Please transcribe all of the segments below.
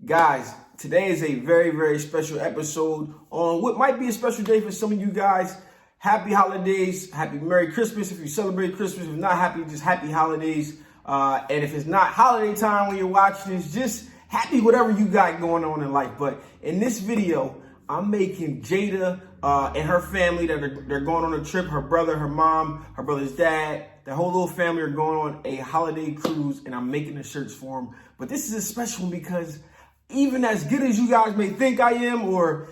Guys, today is a very special episode on what might be a special day for some of you guys. Happy holidays, happy Merry Christmas if you celebrate Christmas. If not happy, just happy holidays. And if it's not holiday time when you're watching this, just happy whatever you got going on in life. But in this video, I'm making Jada and her family they're going on a trip. Her brother, her mom, her brother's dad, the whole little family are going on a holiday cruise, and I'm making the shirts for them. But this is a special one because even as good as you guys may think I am, or,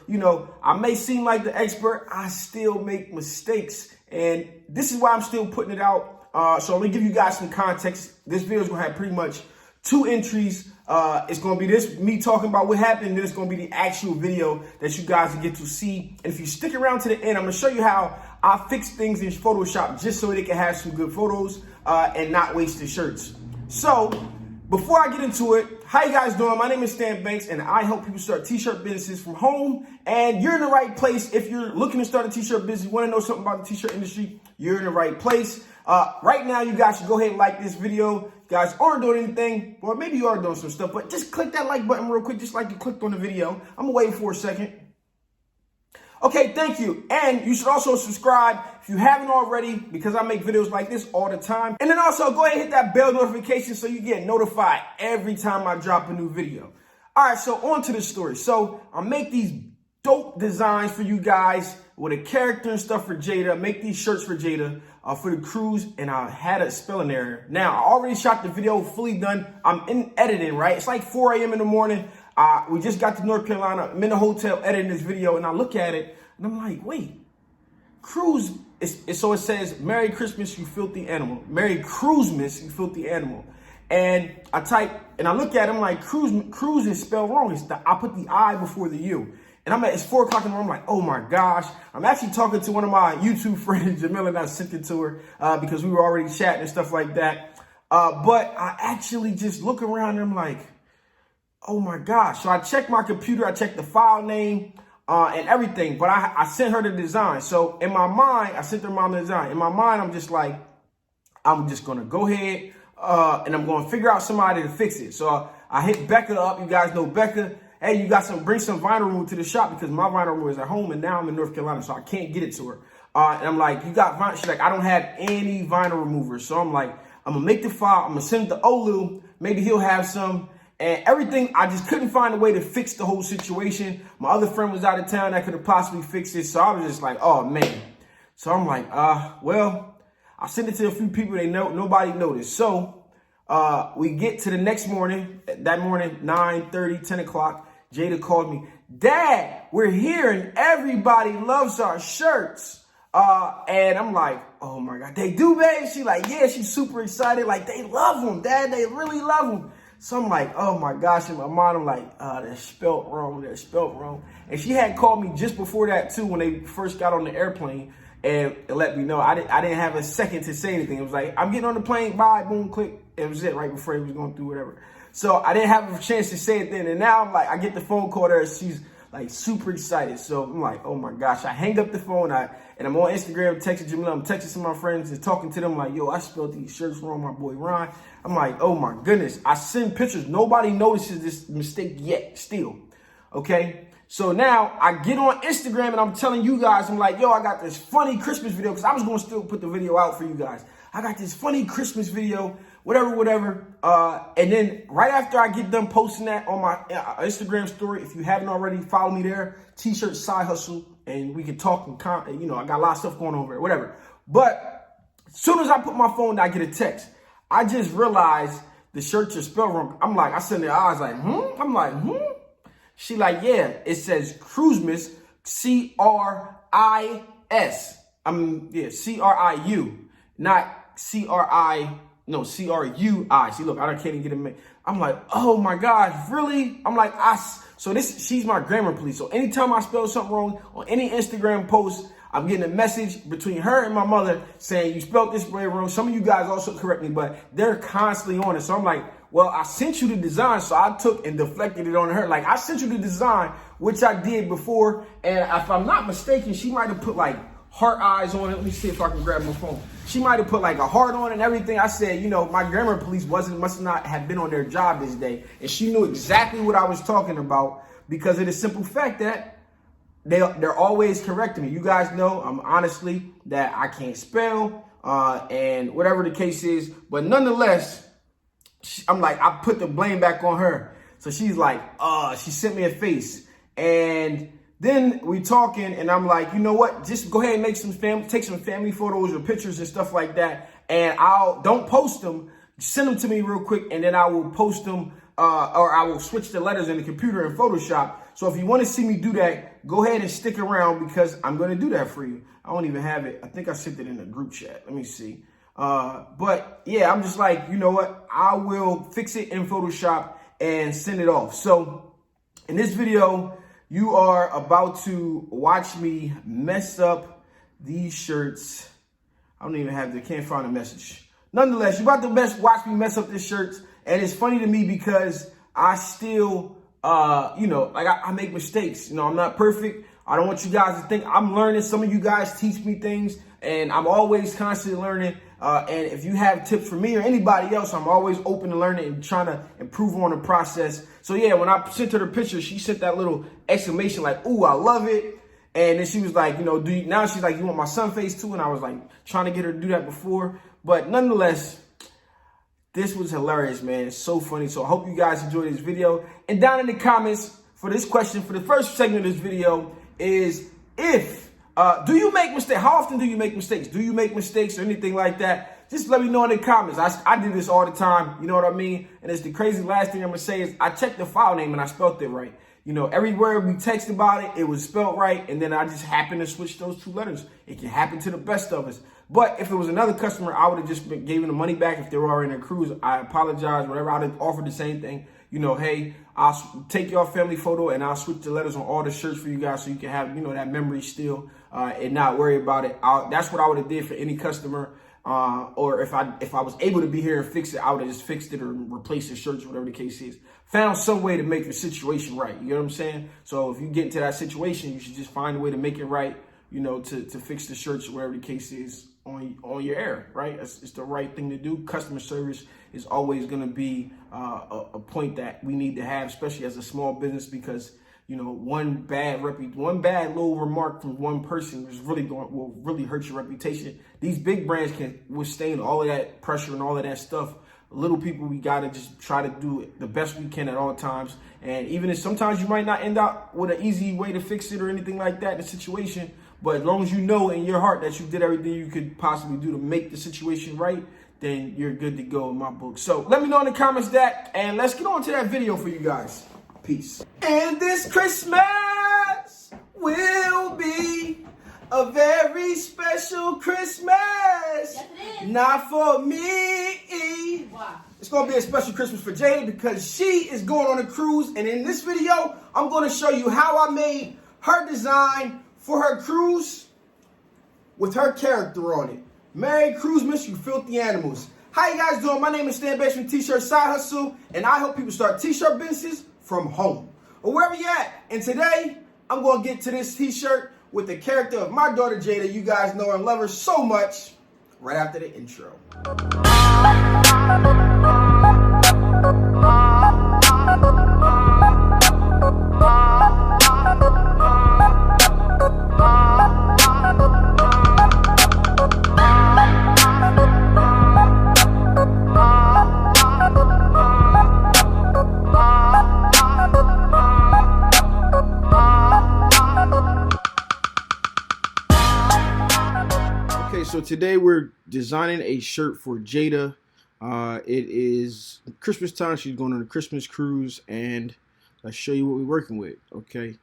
I may seem like the expert, I still make mistakes. And this is why I'm still putting it out. So I'm gonna give you guys some context. This video is gonna have pretty much two entries. It's gonna be me talking about what happened, and then it's gonna be the actual video that you guys will get to see. And if you stick around to the end, I'm gonna show you how I fix things in Photoshop just so they can have some good photos and not waste the shirts. So before I get into it, how you guys doing? My name is Stan Banks, and I help people start t-shirt businesses from home. And you're in the right place. If you're looking to start a t-shirt business, you want to know something about the t-shirt industry, you're in the right place. Right now, you guys should go ahead and like this video. You guys aren't doing anything, or maybe you are doing some stuff, but just click that like button real quick, just like you clicked on the video. I'm gonna wait for a second. Okay, thank you. And you should also subscribe if you haven't already, because I make videos like this all the time. And then also go ahead and hit that bell notification so you get notified every time I drop a new video. All right, so on to the story. So I make these dope designs for you guys with a character and stuff for Jada. Make these shirts for Jada for the cruise, and I had a spelling error. Now, I already shot the video, fully done. I'm in editing, right? It's like 4 a.m. in the morning. We just got to North Carolina. I'm in the hotel editing this video, and I look at it, and I'm like, wait, cruise. So it says, Merry Christmas, you filthy animal. Merry Cruisemas, you filthy animal. And I type, and I look at it, I'm like, cruise is spelled wrong. I put the I before the U. And it's 4 o'clock in the morning. I'm like, oh my gosh. I'm actually talking to one of my YouTube friends, Jamila, and I sent it to her because we were already chatting and stuff like that. But I actually just look around and I'm like, oh my gosh. So I checked my computer, I checked the file name and everything, but I sent her the design. So in my mind, I sent her mom the design. In my mind, I'm just like, I'm just going to go ahead and I'm going to figure out somebody to fix it. So I hit Becca up. You guys know Becca. Hey, you got bring some vinyl remover to the shop, because my vinyl remover is at home and now I'm in North Carolina, so I can't get it to her. And I'm like, you got vinyl? She's like, I don't have any vinyl remover. So I'm like, I'm going to make the file. I'm going to send it to Olu. Maybe he'll have some. And everything, I just couldn't find a way to fix the whole situation. My other friend was out of town that could have possibly fixed it. So I was just like, oh, man. So I'm like, well, I sent it to a few people. Nobody noticed. So we get to the next morning. That morning, 9:30, 10 o'clock. Jada called me, Dad, we're here and everybody loves our shirts. And I'm like, oh my God, they do, babe? She like, yeah, she's super excited. Like, they love them, Dad, they really love them. So I'm like, oh my gosh, in my mind, I'm like, they're spelt wrong, they're spelt wrong. And she had called me just before that too, when they first got on the airplane, and let me know. I didn't have a second to say anything. It was like, I'm getting on the plane, bye, boom, click. It was it right before he was going through whatever. So I didn't have a chance to say it then. And now I'm like, I get the phone call there. She's like super excited. So I'm like, oh my gosh. I hang up the phone. And I'm on Instagram, texting Jamila. I'm texting some of my friends and talking to them like, yo, I spelled these shirts wrong, my boy Ron. I'm like, oh my goodness. I send pictures. Nobody notices this mistake yet still. Okay. So now I get on Instagram and I'm telling you guys, I'm like, yo, I got this funny Christmas video, because I was going to still put the video out for you guys. I got this funny Christmas video, whatever. And then right after I get done posting that on my Instagram story, if you haven't already, follow me there, T-shirt Side Hustle, and we can talk and I got a lot of stuff going on over there, whatever. But as soon as I put my phone down, I get a text. I just realized the shirts are spelled wrong. I'm like, I send her eyes like, I'm like, She like, yeah, it says Cruisemas, C-R-I-S. C-R-I-U, not C-R-I, no, C-R-U-I. See, look, I can't even get it. I'm like, oh my gosh, really? I'm like, she's my grammar police. So anytime I spell something wrong on any Instagram post, I'm getting a message between her and my mother saying, you spelled this way wrong. Some of you guys also correct me, but they're constantly on it. So I'm like, well, I sent you the design. So I took and deflected it on her. Like, I sent you the design, which I did before. And if I'm not mistaken, she might have put like heart eyes on it. Let me see if I can grab my phone. She might have put like a heart on it and everything. I said, you know, my grammar police must not have been on their job this day. And she knew exactly what I was talking about because of the simple fact that they're always correcting me. You guys know I'm honestly that I can't spell and whatever the case is. But nonetheless, I'm like, I put the blame back on her. So she's like, she sent me a face. And then we talking and I'm like, you know what? Just go ahead and take some family photos or pictures and stuff like that. And don't post them, send them to me real quick. And then I will post them or I will switch the letters in the computer in Photoshop. So if you want to see me do that, go ahead and stick around because I'm going to do that for you. I don't even have it. I think I sent it in the group chat. Let me see. But yeah, I'm just like, you know what? I will fix it in Photoshop and send it off. So in this video, you are about to watch me mess up these shirts. I don't even have can't find a message. Nonetheless, you're about to watch me mess up these shirts. And it's funny to me because I still, you know, like I make mistakes. You know, I'm not perfect. I don't want you guys to think I'm learning. Some of you guys teach me things and I'm always constantly learning. And if you have tips for me or anybody else, I'm always open to learning and trying to improve on the process. So yeah, when I sent her the picture, she sent that little exclamation like, "Ooh, I love it." And then she was like, you know, now she's like, "You want my sun face too?" And I was like trying to get her to do that before. But nonetheless, this was hilarious, man. It's so funny. So I hope you guys enjoyed this video. And down in the comments for this question, for the first segment of this video is do you make mistakes? How often do you make mistakes? Do you make mistakes or anything like that? Just let me know in the comments. I do this all the time. You know what I mean? And it's the crazy last thing I'm going to say is I checked the file name and I spelled it right. You know, every word we text about it, it was spelled right. And then I just happened to switch those two letters. It can happen to the best of us. But if it was another customer, I would have just gave them the money back. If they were already in a cruise, I apologize, whatever. I would have offered the same thing. You know, hey, I'll take your family photo and I'll switch the letters on all the shirts for you guys so you can have, you know, that memory still and not worry about it. That's what I would have did for any customer. Or if I was able to be here and fix it, I would have just fixed it or replaced the shirts, whatever the case is. Found some way to make the situation right. You know what I'm saying? So if you get into that situation, you should just find a way to make it right, you know, to fix the shirts, whatever the case is on your air, right? It's the right thing to do. Customer service is always going to be a point that we need to have, especially as a small business, because you know one bad little remark from one person will really hurt your reputation. These big brands can withstand all of that pressure and all of that stuff. Little people, we got to just try to do the best we can at all times. And even if sometimes you might not end up with an easy way to fix it or anything like that in the situation, but as long as you know in your heart that you did everything you could possibly do to make the situation right, then you're good to go in my book. So let me know in the comments that, and let's get on to that video for you guys. Peace. And this Christmas will be a very special Christmas. Yes, it is. Not for me. Why? It's going to be a special Christmas for Jada because she is going on a cruise. And in this video, I'm going to show you how I made her design for her cruise with her character on it. Merry Cruisemas, you filthy animals. How you guys doing? My name is Stan Bates from T-Shirt Side Hustle, and I help people start T-shirt businesses from home or wherever you at. And today, I'm going to get to this T-shirt with the character of my daughter Jada. You guys know and love her so much. Right after the intro. So today we're designing a shirt for Jada. It is Christmas time. She's going on a Christmas cruise, and I'll show you what we're working with. Okay,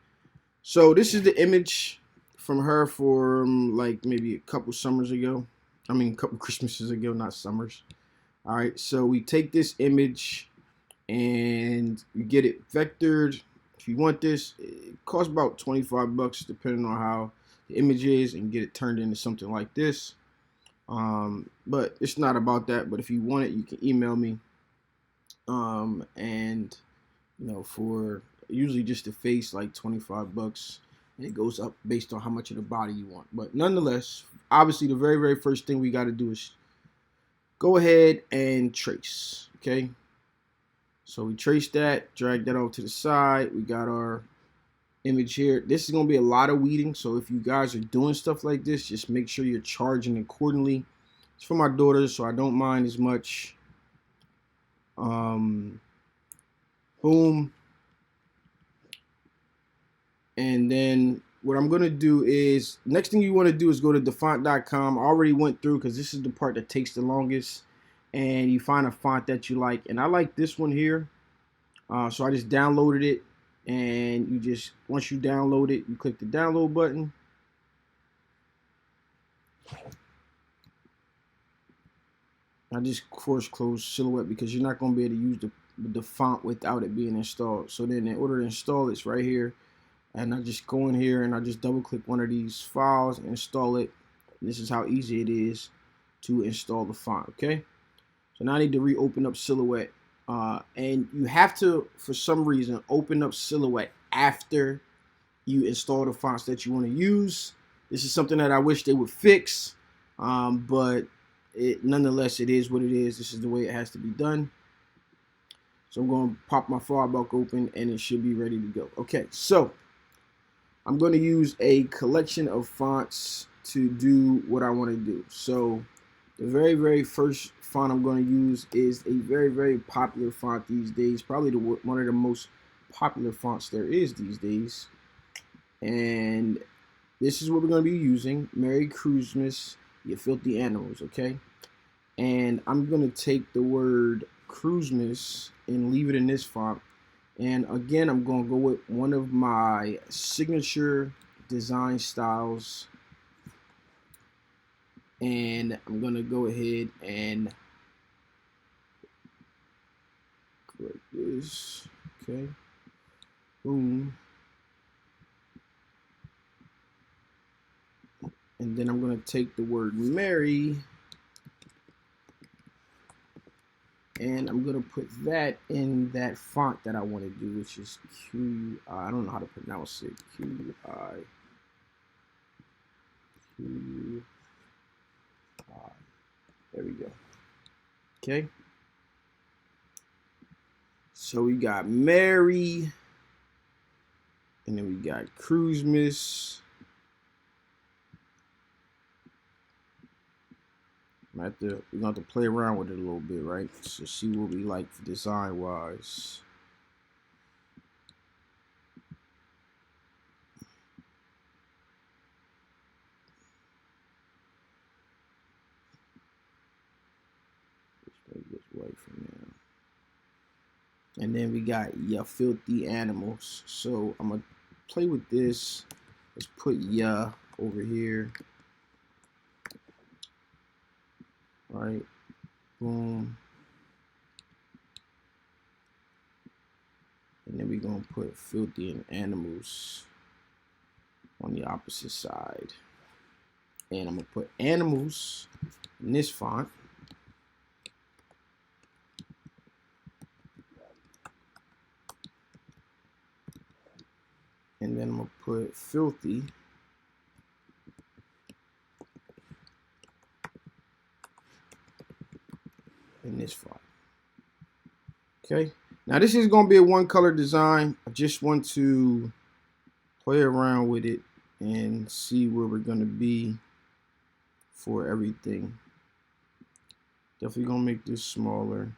so this is the image from her from like maybe a couple summers ago. I mean, a couple Christmases ago, not summers. All right, so we take this image and you get it vectored. If you want this, it costs about $25 depending on how the image is, and get it turned into something like this. But it's not about that. But if you want it, you can email me. And you know, for usually just the face, like $25. It goes up based on how much of the body you want. But nonetheless, obviously the very, very first thing we got to do is go ahead and trace, okay? So we trace that, drag that off to the side. We got our image here. This is going to be a lot of weeding, so if you guys are doing stuff like this, just make sure you're charging accordingly. It's for my daughters, so I don't mind as much. Boom. And then what I'm going to do is, next thing you want to do is go to dafont.com. I already went through because this is the part that takes the longest. And you find a font that you like. And I like this one here. So I just downloaded it. And you just, once you download it, you click the download button. I just force close Silhouette because you're not going to be able to use the font without it being installed. So then in order to install, it's right here. And I just go in here and I just double click one of these files and install it. And this is how easy it is to install the font, okay? So now I need to reopen up Silhouette. And you have to, for some reason, open up Silhouette after you install the fonts that you want to use. This is something that I wish they would fix, but nonetheless, it is what it is. This is the way it has to be done. So I'm going to pop my Firebuck open and it should be ready to go. Okay, so I'm going to use a collection of fonts to do what I want to do. So the very, very first font I'm going to use is a very, very popular font these days. Probably one of the most popular fonts there is these days. And this is what we're going to be using. Merry Christmas, you filthy animals, okay? And I'm going to take the word Christmas and leave it in this font. And again, I'm going to go with one of my signature design styles. And I'm going to go ahead and correct this. Okay. Boom. And then I'm going to take the word Merry. And I'm going to put that in that font that I want to do, which is Q. I don't know how to pronounce it. Q-I. There we go. Okay. So we got Merry. And then we got Christmas. We're gonna have to play around with it a little bit, right? So see what we like design wise. Just make this white for now. And then we got Ya Filthy Animals. So I'm gonna play with this. Let's put Ya over here. All right, boom. And then we're gonna put Filthy and Animals on the opposite side. And I'm gonna put Animals in this font. And then I'm gonna put Filthy in this font. Okay, now this is gonna be a one color design. I just want to play around with it and see where we're gonna be for everything. Definitely gonna make this smaller.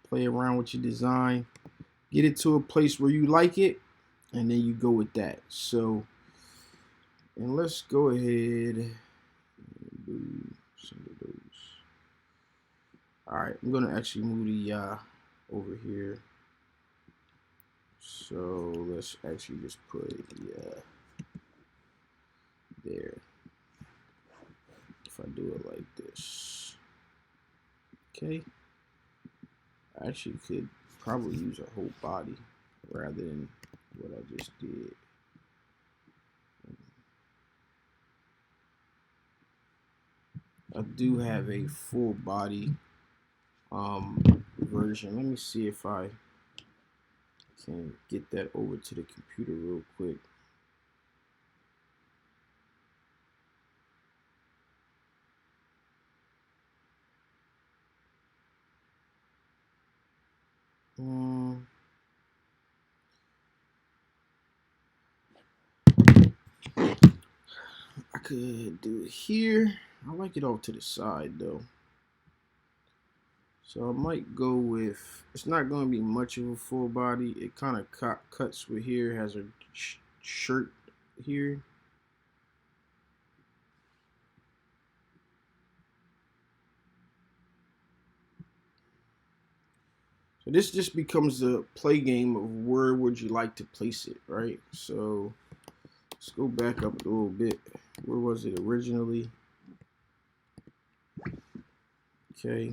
Play around with your design, get it to a place where you like it, and then you go with that. So, and let's go ahead and do some of those. All right, I'm gonna actually move the over here. So let's actually just put there. If I do it like this, okay. actually could probably use a whole body rather than what I just did. I do have a full body version. Let me see if I can get that over to the computer real quick. I could do it here. I like it off to the side though. So I might go with, it's not going to be much of a full body. It kind of cuts with here, has a shirt here. So this just becomes a play game of where would you like to place it, right? So let's go back up a little bit. Where was it originally? Okay.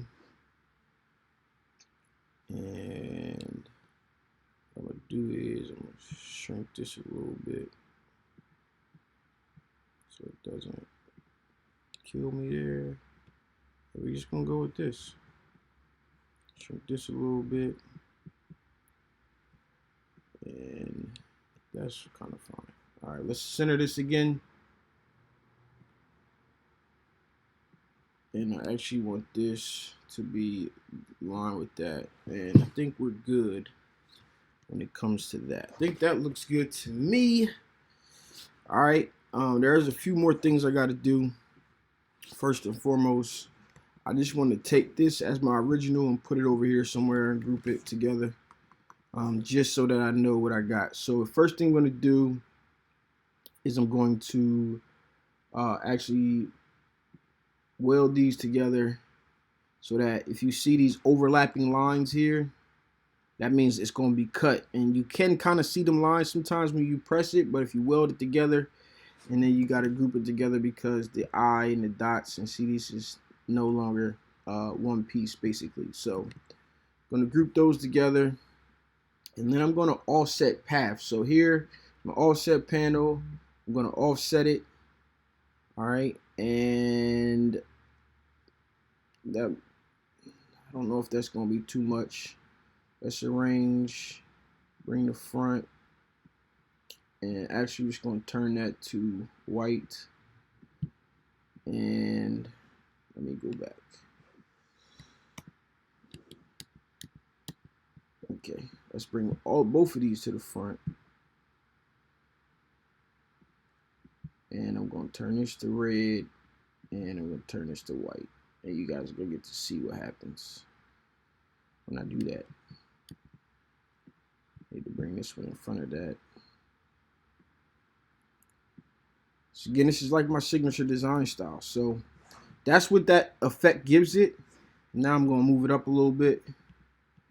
And what I'm going to do is I'm going to shrink this a little bit so it doesn't kill me there. We're just going to go with this. Shrink this a little bit. And that's kind of fine. All right, let's center this again. And I actually want this to be in line with that. And I think we're good when it comes to that. I think that looks good to me. All right, there's a few more things I got to do. First and foremost, I just want to take this as my original and put it over here somewhere and group it together, just so that I know what I got. So the first thing I'm going to do is I'm going to actually weld these together so that if you see these overlapping lines here, that means it's going to be cut. And you can kind of see them lines sometimes when you press it, but if you weld it together, and then you got to group it together because the eye and the dots, and see, this is no longer one piece basically. So I'm going to group those together, and then I'm going to offset path. So here, my offset panel, I'm going to offset it. All right, and that, I don't know if that's going to be too much. Let's arrange, bring the front, and actually just going to turn that to white. And let me go back. Okay, let's bring both of these to the front. And I'm going to turn this to red, and I'm going to turn this to white. And you guys are going to get to see what happens when I do that. Need to bring this one in front of that. So again, this is like my signature design style. So that's what that effect gives it. Now I'm going to move it up a little bit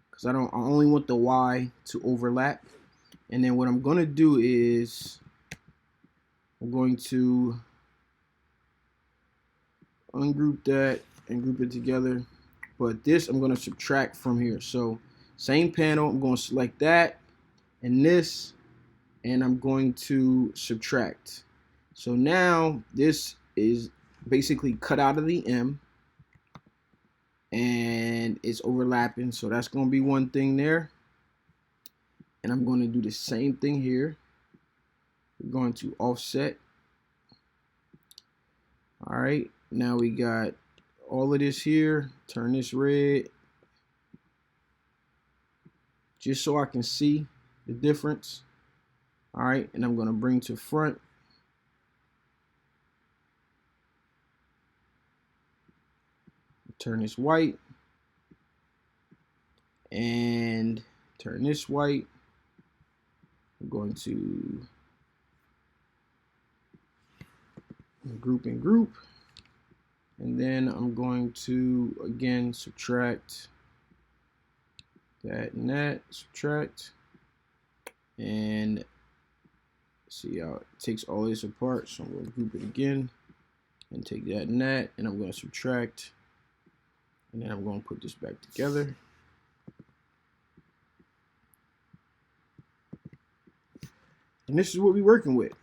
because I only want the Y to overlap. And then what I'm going to do is I'm going to ungroup that and group it together. But this I'm going to subtract from here. So same panel, I'm going to select that and this, and I'm going to subtract. So now this is basically cut out of the M, and it's overlapping. So that's going to be one thing there. And I'm going to do the same thing here. We're going to offset. All right, now we got all of this here. Turn this red, just so I can see the difference. All right, and I'm going to bring to front. Turn this white and turn this white. I'm going to group and group, and then I'm going to again subtract that and that, subtract, and see how it takes all this apart. So I'm going to group it again and take that and that, and I'm going to subtract, and then I'm going to put this back together. And this is what we're working with.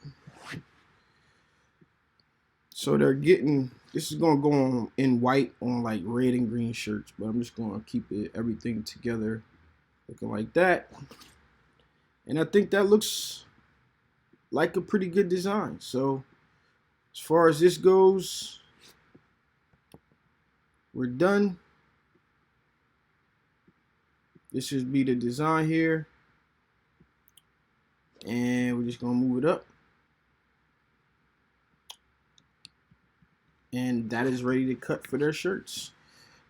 So they're getting, this is going to go on in white on like red and green shirts, but I'm just going to keep everything together looking like that. And I think that looks like a pretty good design. So as far as this goes, we're done. This should be the design here. And we're just going to move it up. And that is ready to cut for their shirts.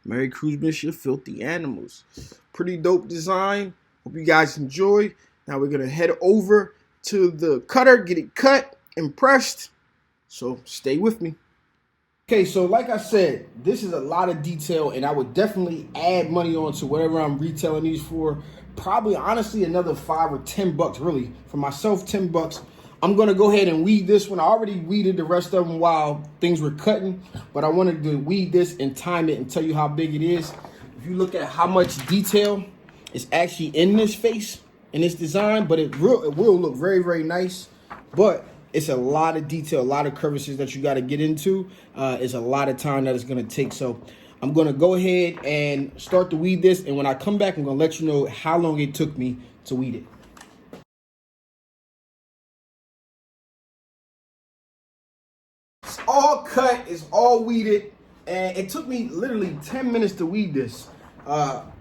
Merry Christmas, you filthy animals. Pretty dope design. Hope you guys enjoy. Now we're going to head over to the cutter, get it cut and pressed. So stay with me. Okay, so like I said, this is a lot of detail, and I would definitely add money on to whatever I'm retailing these for. Probably, honestly, another $5 or $10, really. For myself, $10. I'm gonna go ahead and weed this one. I already weeded the rest of them while things were cutting, but I wanted to weed this and time it and tell you how big it is. If you look at how much detail is actually in this face, in this design, but it will look very, very nice. But it's a lot of detail, a lot of curvaces that you got to get into. It's a lot of time that it's going to take. So I'm going to go ahead and start to weed this. And when I come back, I'm going to let you know how long it took me to weed it. It's all cut. It's all weeded. And it took me literally 10 minutes to weed this.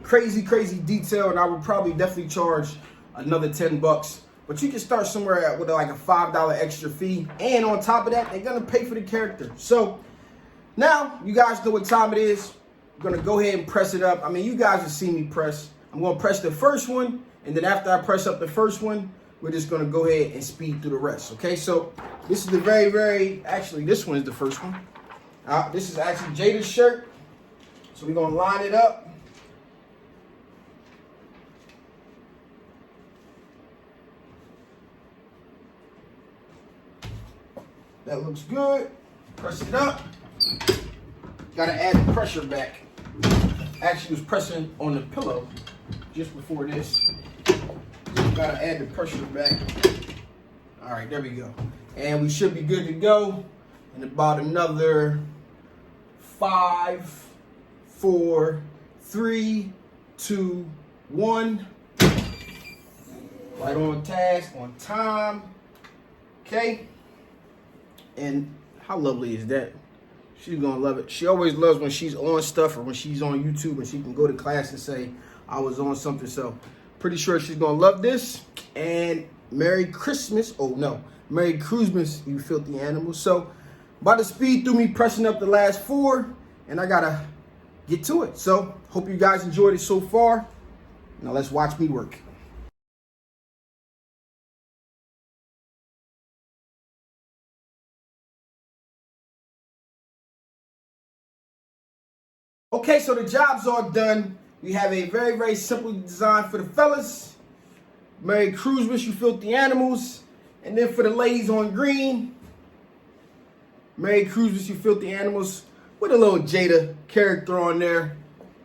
Crazy, crazy detail. And I would probably definitely charge another $10. But you can start somewhere with like a $5 extra fee. And on top of that, they're going to pay for the character. So now you guys know what time it is. I'm going to go ahead and press it up. I mean, you guys have seen me press. I'm going to press the first one. And then after I press up the first one, we're just going to go ahead and speed through the rest. Okay, so this is the actually, this one is the first one. This is actually Jada's shirt. So we're going to line it up. That looks good. Press it up. Gotta add the pressure back. Actually was pressing on the pillow just before this. Gotta add the pressure back. All right, there we go. And we should be good to go in about another 5, 4, 3, 2, 1. Right on task, on time. Okay. And how lovely is that? She's gonna love it. She always loves when she's on stuff or when she's on YouTube and she can go to class and say, I was on something. So pretty sure she's gonna love this. And Merry Christmas. Oh no, Merry Christmas, you filthy animals. So about to speed through me pressing up the last 4, and I gotta get to it. So hope you guys enjoyed it so far. Now let's watch me work. Okay, so the job's all done. We have a very, very simple design for the fellas. Merry Christmas, you filthy animals. And then for the ladies on green, Merry Christmas, you filthy animals. With a little Jada character on there,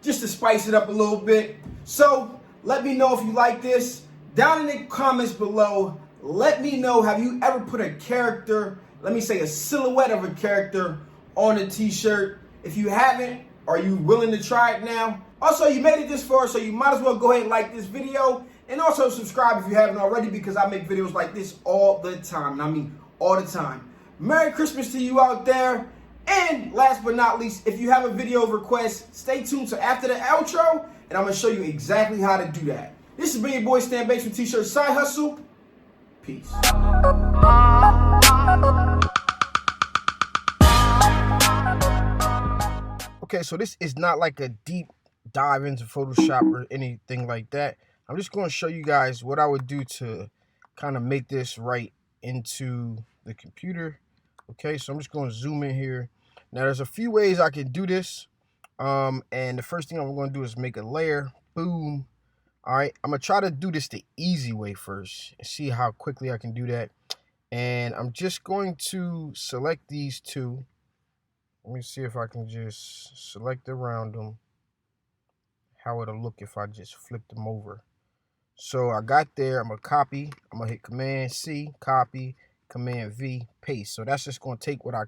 just to spice it up a little bit. So let me know if you like this. Down in the comments below, let me know, have you ever put a character, let me say a silhouette of a character on a t-shirt? If you haven't, are you willing to try it now? Also, you made it this far, so you might as well go ahead and like this video. And also subscribe if you haven't already, because I make videos like this all the time. And I mean all the time. Merry Christmas to you out there. And last but not least, if you have a video request, stay tuned to after the outro, and I'm going to show you exactly how to do that. This has been your boy Stan Banks with T-Shirt Side Hustle. Peace. Okay, so this is not like a deep dive into Photoshop or anything like that. I'm just going to show you guys what I would do to kind of make this right into the computer. Okay, so I'm just going to zoom in here. Now, there's a few ways I can do this. And the first thing I'm going to do is make a layer. Boom. All right, I'm going to try to do this the easy way first and see how quickly I can do that. And I'm just going to select these two. Let me see if I can just select around them, how it'll look if I just flip them over. So I got there. I'm gonna copy. I'm gonna hit Command C, copy, Command V, paste. So that's just gonna take what I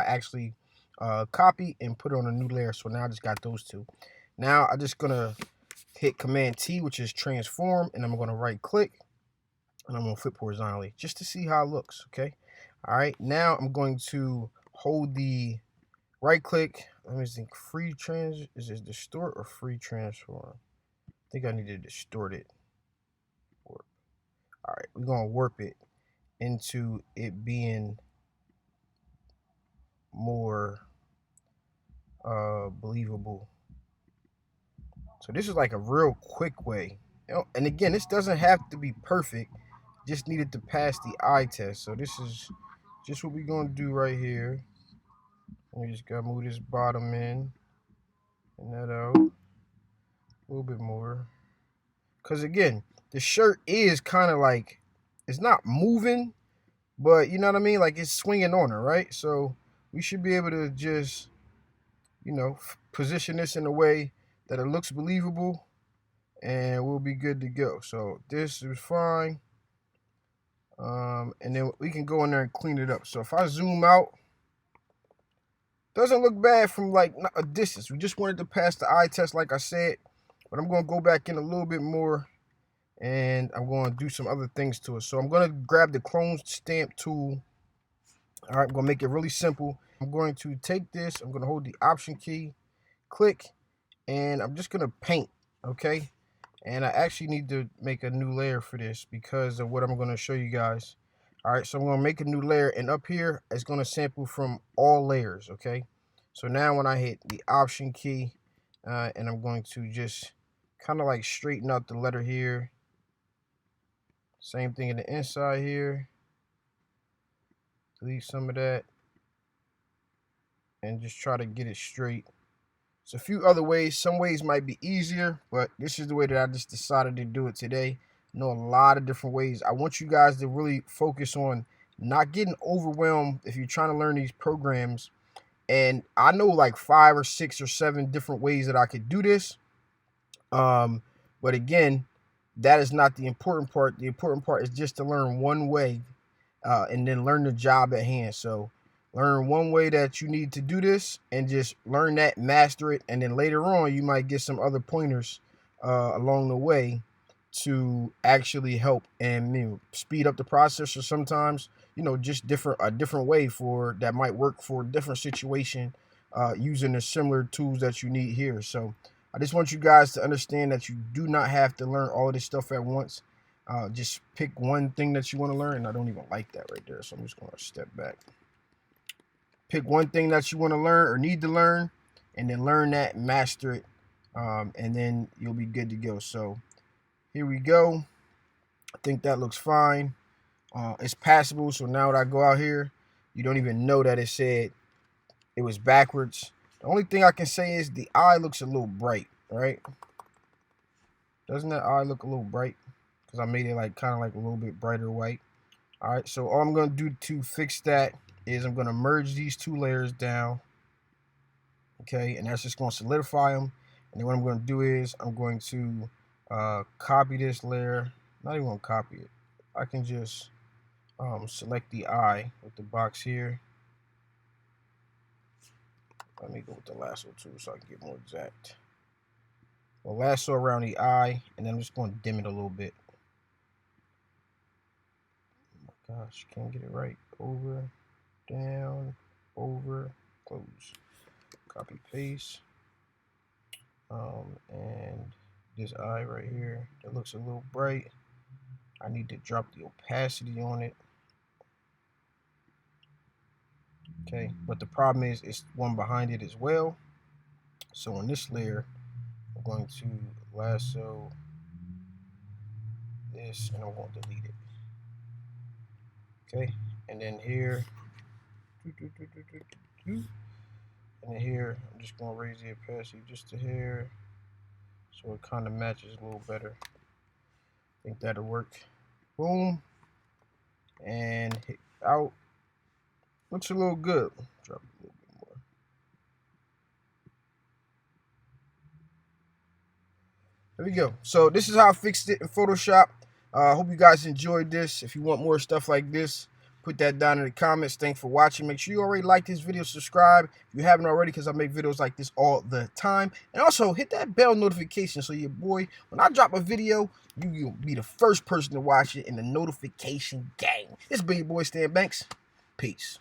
actually copy and put it on a new layer. So now I just got those two. Now I'm just gonna hit Command T, which is transform, and I'm gonna right click and I'm gonna flip horizontally just to see how it looks. Okay. All right. Now I'm going to hold the right click. Let me think. Free trans is it distort or free transform? I think I need to distort it. Warp. All right, we're gonna warp it into it being more believable. So this is like a real quick way. And again, this doesn't have to be perfect. Just needed to pass the eye test. So this is just what we're gonna do right here. We just gotta move this bottom in and that out a little bit more. Cause again, the shirt is kind of like it's not moving, but you know what I mean? Like it's swinging on her, right? So we should be able to just, position this in a way that it looks believable and we'll be good to go. So this is fine. And then we can go in there and clean it up. So if I zoom out, doesn't look bad from like a distance. We just wanted to pass the eye test like I said, but I'm going to go back in a little bit more and I'm going to do some other things to it. So I'm going to grab the clone stamp tool. All right, I'm going to make it really simple. I'm going to take this, I'm going to hold the option key, click, and I'm just going to paint, okay? And I actually need to make a new layer for this because of what I'm going to show you guys. All right, so I'm going to make a new layer, and up here, it's going to sample from all layers, okay? So now when I hit the option key, and I'm going to just kind of like straighten out the letter here. Same thing in the inside here. Delete some of that. And just try to get it straight. There's a few other ways. Some ways might be easier, but this is the way that I just decided to do it today. I know a lot of different ways. I want you guys to really focus on not getting overwhelmed if you're trying to learn these programs. And I know like 5 or 6 or 7 different ways that I could do this. But again, that is not the important part. The important part is just to learn one way and then learn the job at hand. So learn one way that you need to do this and just learn that, master it, and then later on you might get some other pointers along the way to actually help and speed up the process, or sometimes just a different way for that might work for a different situation using the similar tools that you need here. So I just want you guys to understand that you do not have to learn all of this stuff at once. Just pick one thing that you want to learn, and I don't even like that right there, so I'm just going to step back. Pick one thing that you want to learn or need to learn, and then learn that, master it, and then you'll be good to go. So here we go. I think that looks fine. It's passable, so now when I go out here, you don't even know that it said it was backwards. The only thing I can say is the eye looks a little bright, right? Doesn't that eye look a little bright? Because I made it like kind of like a little bit brighter white. All right, so all I'm going to do to fix that is I'm going to merge these 2 layers down. Okay, and that's just going to solidify them. And then what I'm going to do is I'm going to copy this layer. Not even going to copy it. I can just select the eye with the box here. Let me go with the lasso tool so I can get more exact. We'll lasso around the eye, and then I'm just going to dim it a little bit. Oh my gosh, can't get it right. Over, down, over, close. Copy, paste. And this eye right here, that looks a little bright. I need to drop the opacity on it. Okay, but the problem is it's one behind it as well. So on this layer, I'm going to lasso this, and I'm going to delete it. Okay, and then here, and then here, I'm just going to raise the opacity just to here, so it kind of matches a little better. I think that'll work. Boom, and hit out. Looks a little good. Drop it a little bit more. There we go. So this is how I fixed it in Photoshop. Hope you guys enjoyed this. If you want more stuff like this, put that down in the comments. Thanks for watching. Make sure you already like this video, subscribe if you haven't already, because I make videos like this all the time. And also hit that bell notification so your boy, when I drop a video, you'll be the first person to watch it in the notification gang. It's been your boy Stan Banks. Peace.